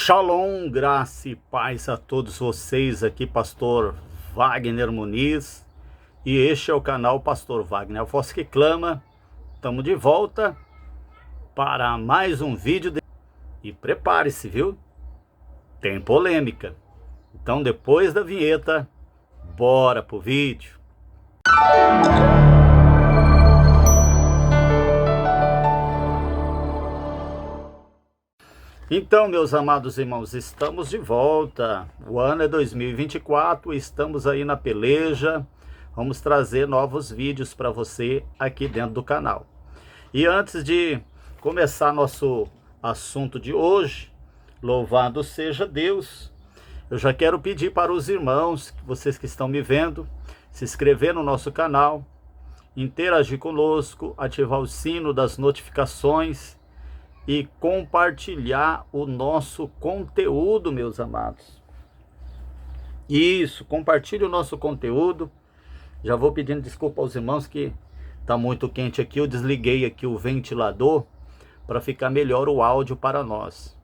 Shalom, graça e paz a todos vocês, aqui pastor Wagner Muniz, e este é o canal Pastor Wagner, a voz que clama. Estamos de volta para mais um vídeo, e prepare-se, viu? Tem polêmica. Então depois da vinheta, bora pro vídeo. Então, meus amados irmãos, estamos de volta. O ano é 2024, estamos aí na peleja. Vamos trazer novos vídeos para você aqui dentro do canal. E antes de começar nosso assunto de hoje, louvado seja Deus, eu já quero pedir para os irmãos, vocês que estão me vendo, se inscrever no nosso canal, interagir conosco, ativar o sino das notificações e compartilhar o nosso conteúdo, meus amados. Isso, compartilhe o nosso conteúdo. Já vou pedindo desculpa aos irmãos que está muito quente aqui. Eu desliguei aqui o ventilador para ficar melhor o áudio para nós.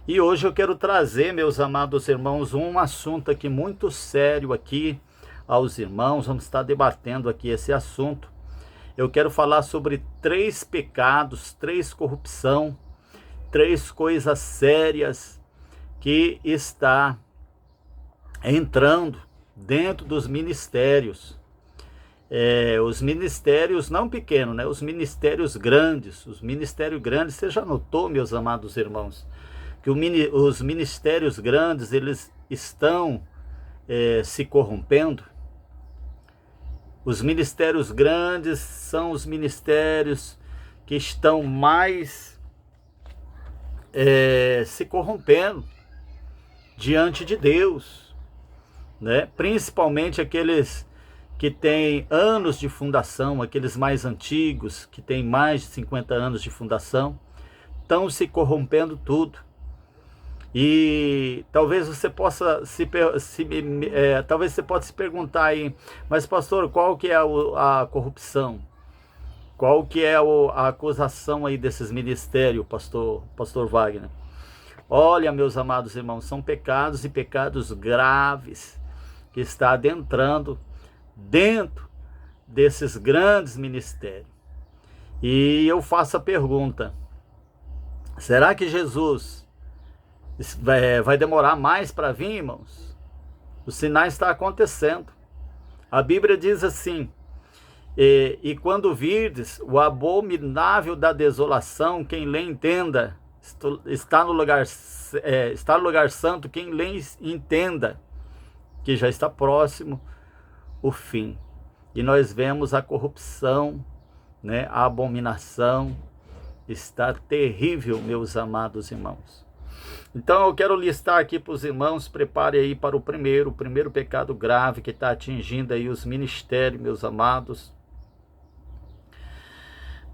E hoje eu quero trazer, meus amados irmãos, um assunto aqui muito sério aqui aos irmãos. Vamos estar debatendo aqui esse assunto. Eu quero falar sobre 3 pecados, 3 corrupção, 3 coisas sérias que está entrando dentro dos ministérios. Os ministérios não pequenos, né? Os ministérios grandes. Os ministérios grandes, você já notou, meus amados irmãos, que os ministérios grandes, eles estão se corrompendo? Os ministérios grandes são os ministérios que estão mais se corrompendo diante de Deus, né? Principalmente aqueles que têm anos de fundação, aqueles mais antigos, que têm mais de 50 anos de fundação, estão se corrompendo tudo. E talvez você possa talvez você possa se perguntar aí, mas pastor, qual que é a corrupção? Qual que é a acusação aí desses ministérios, pastor Wagner? Olha, meus amados irmãos, são pecados e pecados graves que está adentrando dentro desses grandes ministérios. E eu faço a pergunta: será que Jesus vai demorar mais para vir, irmãos? Os sinais estão acontecendo. A Bíblia diz assim: e quando virdes o abominável da desolação, quem lê entenda. Está no lugar santo, quem lê entenda, que já está próximo o fim. E nós vemos a corrupção, né? A abominação está terrível, meus amados irmãos. Então eu quero listar aqui para os irmãos, prepare aí para o primeiro pecado grave que está atingindo aí os ministérios, meus amados.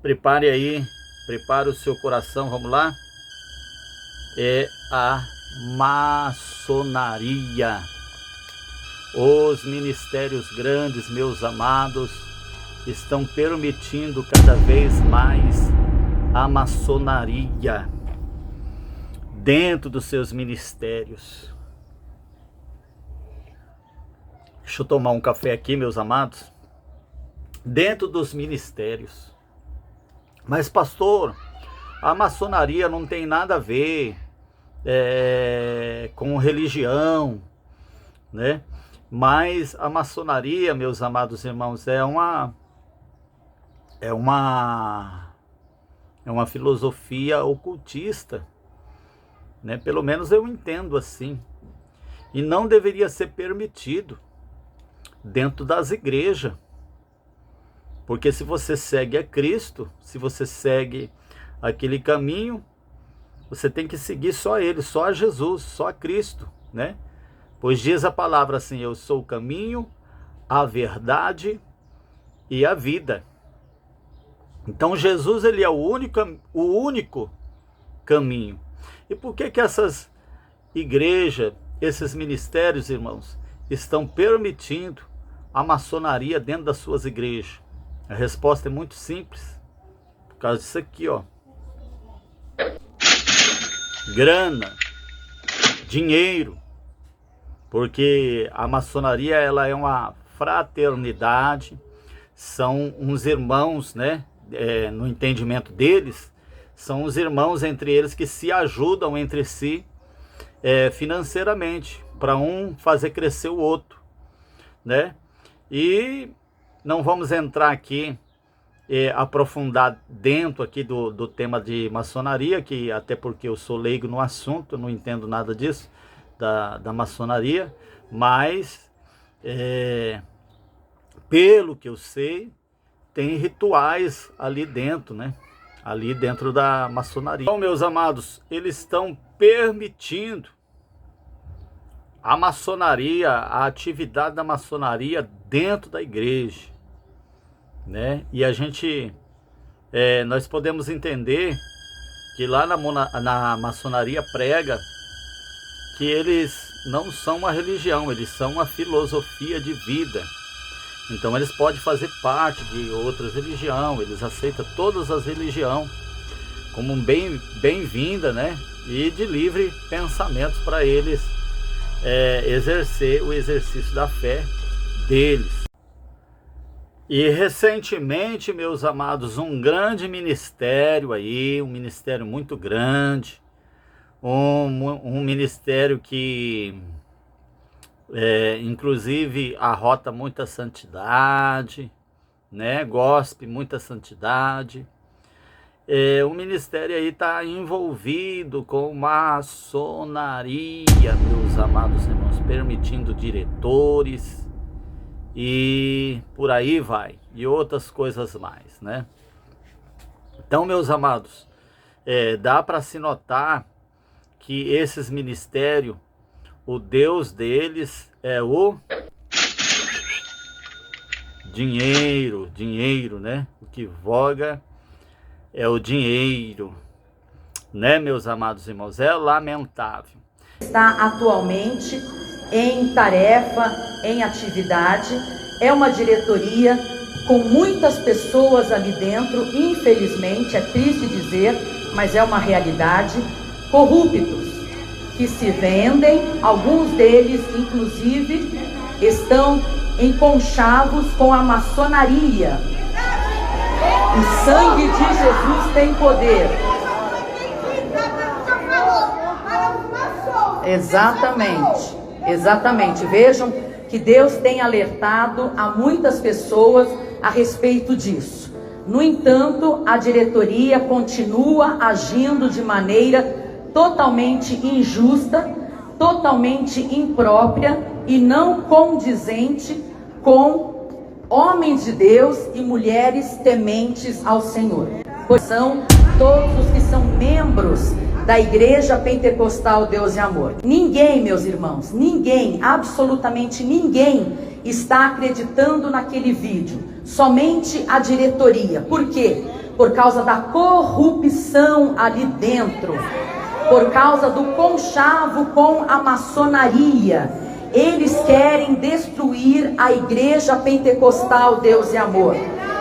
Prepare aí, prepare o seu coração, vamos lá. É a maçonaria. Os ministérios grandes, meus amados, estão permitindo cada vez mais a maçonaria dentro dos seus ministérios. Deixa eu tomar um café aqui, meus amados. Dentro dos ministérios. Mas pastor, a maçonaria não tem nada a ver com religião, né? Mas a maçonaria, meus amados irmãos, é uma filosofia ocultista, né? Pelo menos eu entendo assim. E não deveria ser permitido dentro das igrejas. Porque se você segue a Cristo, se você segue aquele caminho, você tem que seguir só Ele, só a Jesus, só a Cristo, né? Pois diz a palavra assim: eu sou o caminho, a verdade e a vida. Então Jesus, ele é o único caminho. E por que essas igrejas, esses ministérios, irmãos, estão permitindo a maçonaria dentro das suas igrejas? A resposta é muito simples. Por causa disso aqui, ó. Grana. dinheiro, porque a maçonaria ela é uma fraternidade, são uns irmãos, né? No entendimento deles, são os irmãos entre eles que se ajudam entre si financeiramente, para um fazer crescer o outro, né? E não vamos entrar aqui, aprofundar dentro aqui do tema de maçonaria, que até porque eu sou leigo no assunto, não entendo nada disso, da maçonaria, mas pelo que eu sei, tem rituais ali dentro, né? Ali dentro da maçonaria. Então, meus amados, eles estão permitindo a maçonaria, a atividade da maçonaria dentro da igreja, né? E a gente, nós podemos entender que lá na maçonaria prega que eles não são uma religião, eles são uma filosofia de vida. Então eles podem fazer parte de outras religiões, eles aceitam todas as religiões como bem-vinda, né? E de livre pensamento para eles exercer o exercício da fé deles. E recentemente, meus amados, um grande ministério aí, um ministério muito grande, um ministério que inclusive arrota muita santidade, né? Gospe muita santidade. O ministério aí está envolvido com maçonaria, meus amados irmãos, permitindo diretores e por aí vai, e outras coisas mais, né? Então, meus amados, dá para se notar que esses ministérios, o Deus deles é o dinheiro, né? O que voga é o dinheiro, né, meus amados irmãos? É lamentável. Está atualmente em tarefa, em atividade, é uma diretoria com muitas pessoas ali dentro, infelizmente, é triste dizer, mas é uma realidade, corruptos, que se vendem, alguns deles, inclusive, estão em conchavos com a maçonaria. O sangue de Jesus tem poder. Exatamente. Vejam que Deus tem alertado a muitas pessoas a respeito disso. No entanto, a diretoria continua agindo de maneira totalmente injusta, totalmente imprópria e não condizente com homens de Deus e mulheres tementes ao Senhor. Pois são todos os que são membros da Igreja Pentecostal Deus e Amor. Ninguém, meus irmãos, ninguém, absolutamente ninguém está acreditando naquele vídeo. Somente a diretoria. Por quê? Por causa da corrupção ali dentro. Por causa do conchavo com a maçonaria. Eles querem destruir a Igreja Pentecostal Deus e Amor.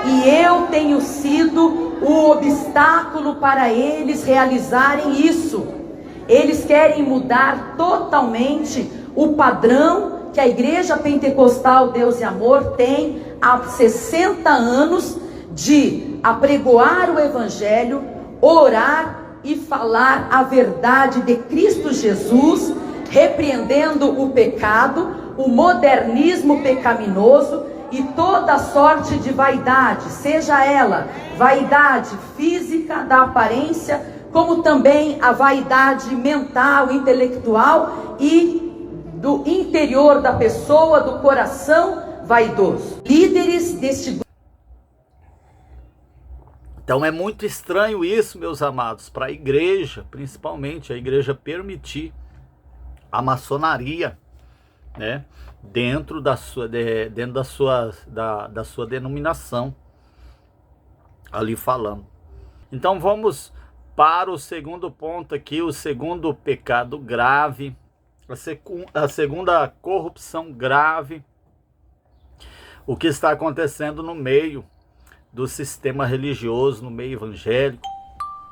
E eu tenho sido o obstáculo para eles realizarem isso. Eles querem mudar totalmente o padrão que a Igreja Pentecostal Deus e Amor tem há 60 anos de apregoar o Evangelho, orar e falar a verdade de Cristo Jesus, repreendendo o pecado, o modernismo pecaminoso e toda sorte de vaidade, seja ela vaidade física da aparência, como também a vaidade mental, intelectual e do interior da pessoa, do coração vaidoso. Líderes deste grupo. Então é muito estranho isso, meus amados, para a igreja, principalmente a igreja permitir a maçonaria, né, dentro da sua denominação, ali falando. Então vamos para o segundo ponto aqui, o segundo pecado grave, a segunda corrupção grave, o que está acontecendo no meio do sistema religioso, no meio evangélico,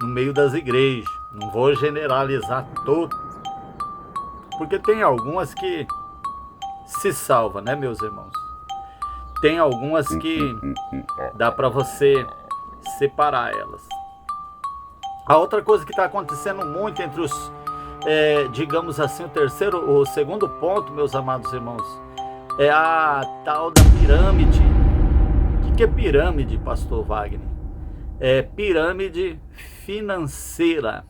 no meio das igrejas. Não vou generalizar porque tem algumas que se salvam, né, meus irmãos? Tem algumas que dá para você separar elas. A outra coisa que está acontecendo muito entre os, digamos assim, o segundo ponto, meus amados irmãos, é a tal da pirâmide. O que é pirâmide, pastor Wagner? É pirâmide financeira.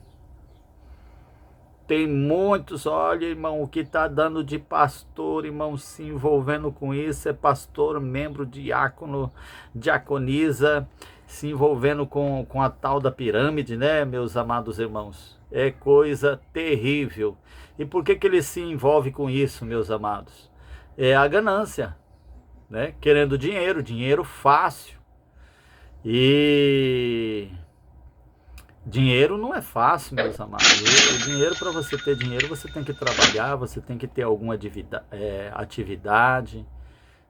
Tem muitos, olha, irmão, o que está dando de pastor, irmão, se envolvendo com isso, é pastor, membro, diácono, diaconisa, se envolvendo com a tal da pirâmide, né, meus amados irmãos? É coisa terrível. E por que ele se envolve com isso, meus amados? É a ganância, né? Querendo dinheiro fácil. E dinheiro não é fácil, meus amados. O dinheiro, para você ter dinheiro, você tem que trabalhar, você tem que ter alguma atividade,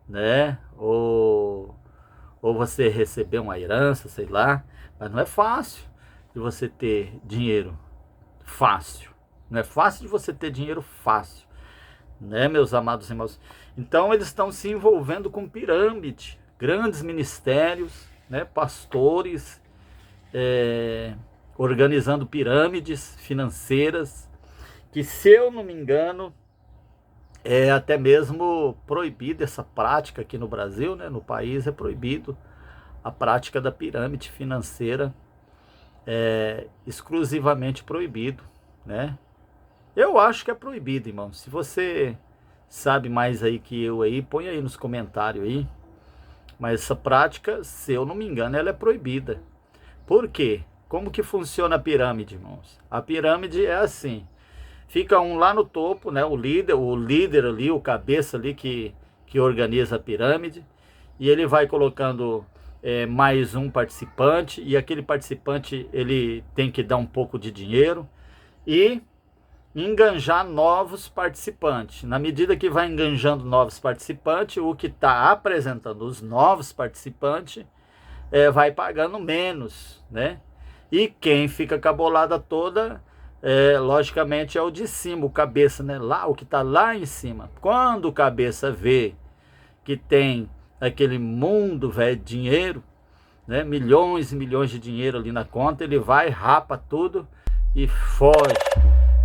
né? Ou você receber uma herança, sei lá. Mas não é fácil de você ter dinheiro fácil. Não é fácil de você ter dinheiro fácil, né, meus amados irmãos? Então eles estão se envolvendo com pirâmide, grandes ministérios, né, pastores, organizando pirâmides financeiras, que, se eu não me engano, é até mesmo proibido essa prática aqui no Brasil, né? No país é proibido a prática da pirâmide financeira, exclusivamente proibido, né? Eu acho que é proibido, irmão. Se você sabe mais aí que eu aí, põe aí nos comentários aí. Mas essa prática, se eu não me engano, ela é proibida. Por quê? Como que funciona a pirâmide, irmãos? A pirâmide é assim: fica um lá no topo, né? O líder ali, o cabeça ali que organiza a pirâmide, e ele vai colocando mais um participante, e aquele participante ele tem que dar um pouco de dinheiro e enganjar novos participantes. Na medida que vai enganjando novos participantes, o que está apresentando os novos participantes vai pagando menos, né? E quem fica com a bolada toda, logicamente, é o de cima, o cabeça, né? Lá, o que está lá em cima. Quando o cabeça vê que tem aquele mundo, velho, de dinheiro, né? Milhões e milhões de dinheiro ali na conta, ele vai, rapa tudo e foge.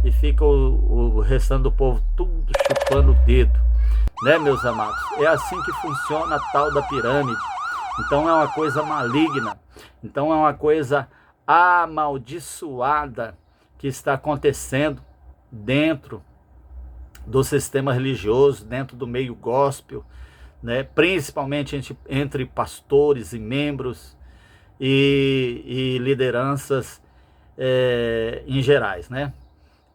E fica o restante do povo tudo chupando o dedo, né, meus amados? É assim que funciona a tal da pirâmide. Então é uma coisa maligna, então é uma coisa amaldiçoada que está acontecendo dentro do sistema religioso, dentro do meio gospel, né? Principalmente entre pastores e membros e lideranças em gerais, né?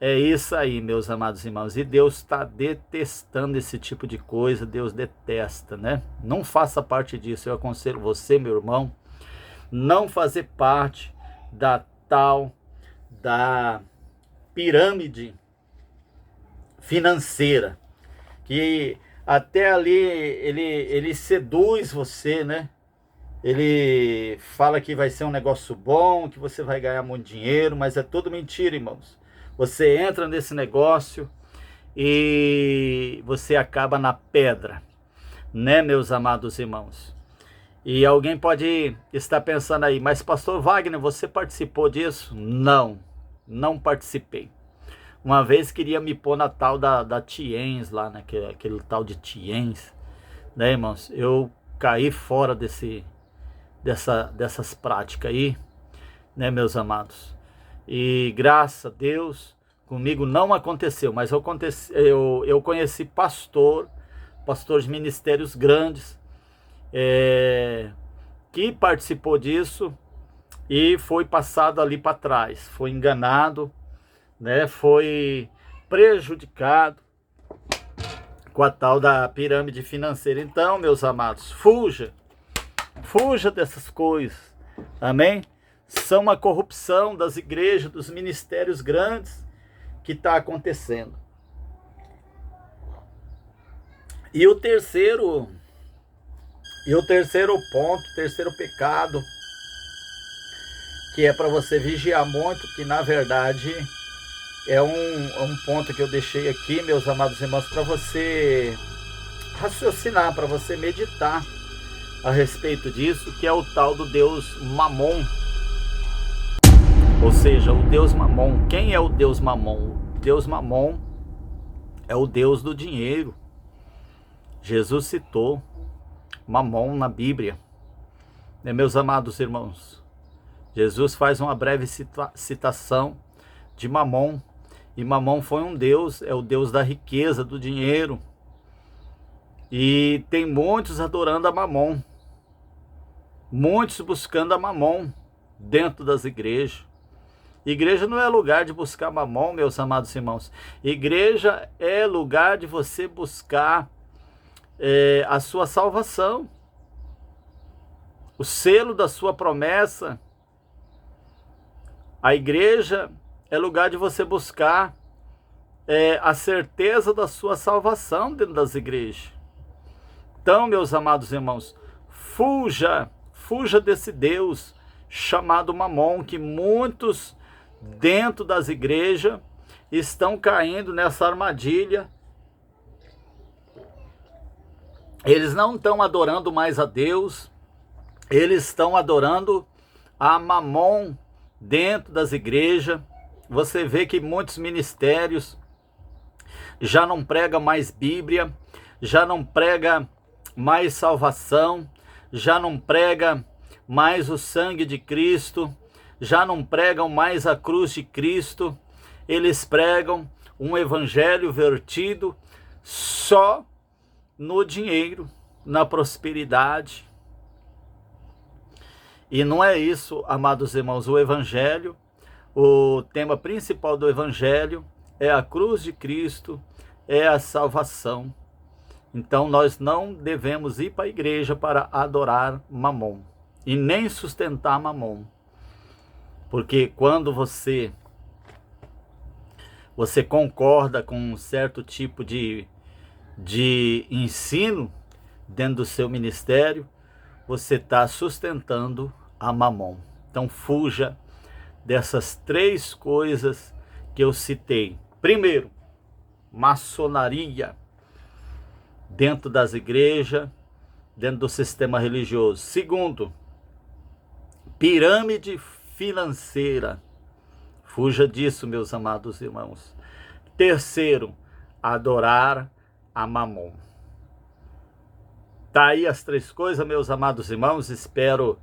É isso aí, meus amados irmãos. E Deus está detestando esse tipo de coisa. Deus detesta, né? Não faça parte disso. Eu aconselho você, meu irmão, não fazer parte da tal da pirâmide financeira, que até ali ele seduz você, né? Ele fala que vai ser um negócio bom, que você vai ganhar muito dinheiro, mas é tudo mentira, irmãos. Você entra nesse negócio e você acaba na pedra, né, meus amados irmãos? E alguém pode estar pensando aí, mas pastor Wagner, você participou disso? Não, não participei. Uma vez queria me pôr na tal da Tiens lá, né, aquele tal de Tiens, né, irmãos? Eu caí fora dessas práticas aí, né, meus amados? E graças a Deus, comigo não aconteceu, mas eu conheci pastores de ministérios grandes, que participou disso e foi passado ali para trás, foi enganado, né, foi prejudicado com a tal da pirâmide financeira. Então, meus amados, fuja dessas coisas, amém? São uma corrupção das igrejas, dos ministérios grandes que está acontecendo. E o terceiro ponto, terceiro pecado, que é para você vigiar muito, que na verdade é um ponto que eu deixei aqui, meus amados irmãos, para você raciocinar, para você meditar a respeito disso, que é o tal do Deus Mamon. Ou seja, o Deus Mamon. Quem é o Deus Mamon? O Deus Mamon é o Deus do dinheiro. Jesus citou Mamon na Bíblia. Meus amados irmãos, Jesus faz uma breve citação de Mamon. E Mamon foi um deus, é o deus da riqueza, do dinheiro. E tem muitos adorando a Mamon. Muitos buscando a Mamon dentro das igrejas. Igreja não é lugar de buscar Mamon, meus amados irmãos. Igreja é lugar de você buscar a sua salvação. O selo da sua promessa. A igreja é lugar de você buscar a certeza da sua salvação dentro das igrejas. Então, meus amados irmãos, fuja desse Deus chamado Mamon, que muitos dentro das igrejas estão caindo nessa armadilha. Eles não estão adorando mais a Deus, eles estão adorando a Mamon dentro das igrejas. Você vê que muitos ministérios já não pregam mais Bíblia, já não pregam mais salvação, já não pregam mais o sangue de Cristo, já não pregam mais a cruz de Cristo. Eles pregam um evangelho vertido só no dinheiro, na prosperidade. E não é isso, amados irmãos. O evangelho, o tema principal do evangelho é a cruz de Cristo, é a salvação. Então nós não devemos ir para a igreja para adorar Mamon e nem sustentar Mamon. Porque quando você concorda com um certo tipo de ensino dentro do seu ministério, você está sustentando a Mamon. Então fuja dessas três coisas que eu citei. Primeiro, maçonaria dentro das igrejas, dentro do sistema religioso. Segundo, pirâmide financeira. Fuja disso, meus amados irmãos. Terceiro, adorar a Mamon. Tá aí as três coisas, meus amados irmãos. Espero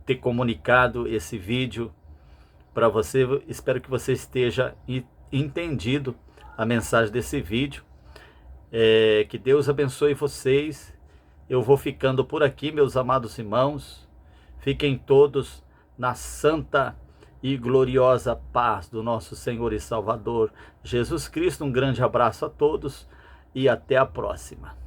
ter comunicado esse vídeo para você. Espero que você esteja entendido a mensagem desse vídeo. Que Deus abençoe vocês. Eu vou ficando por aqui, meus amados irmãos. Fiquem todos na santa e gloriosa paz do nosso Senhor e Salvador Jesus Cristo. Um grande abraço a todos e até a próxima.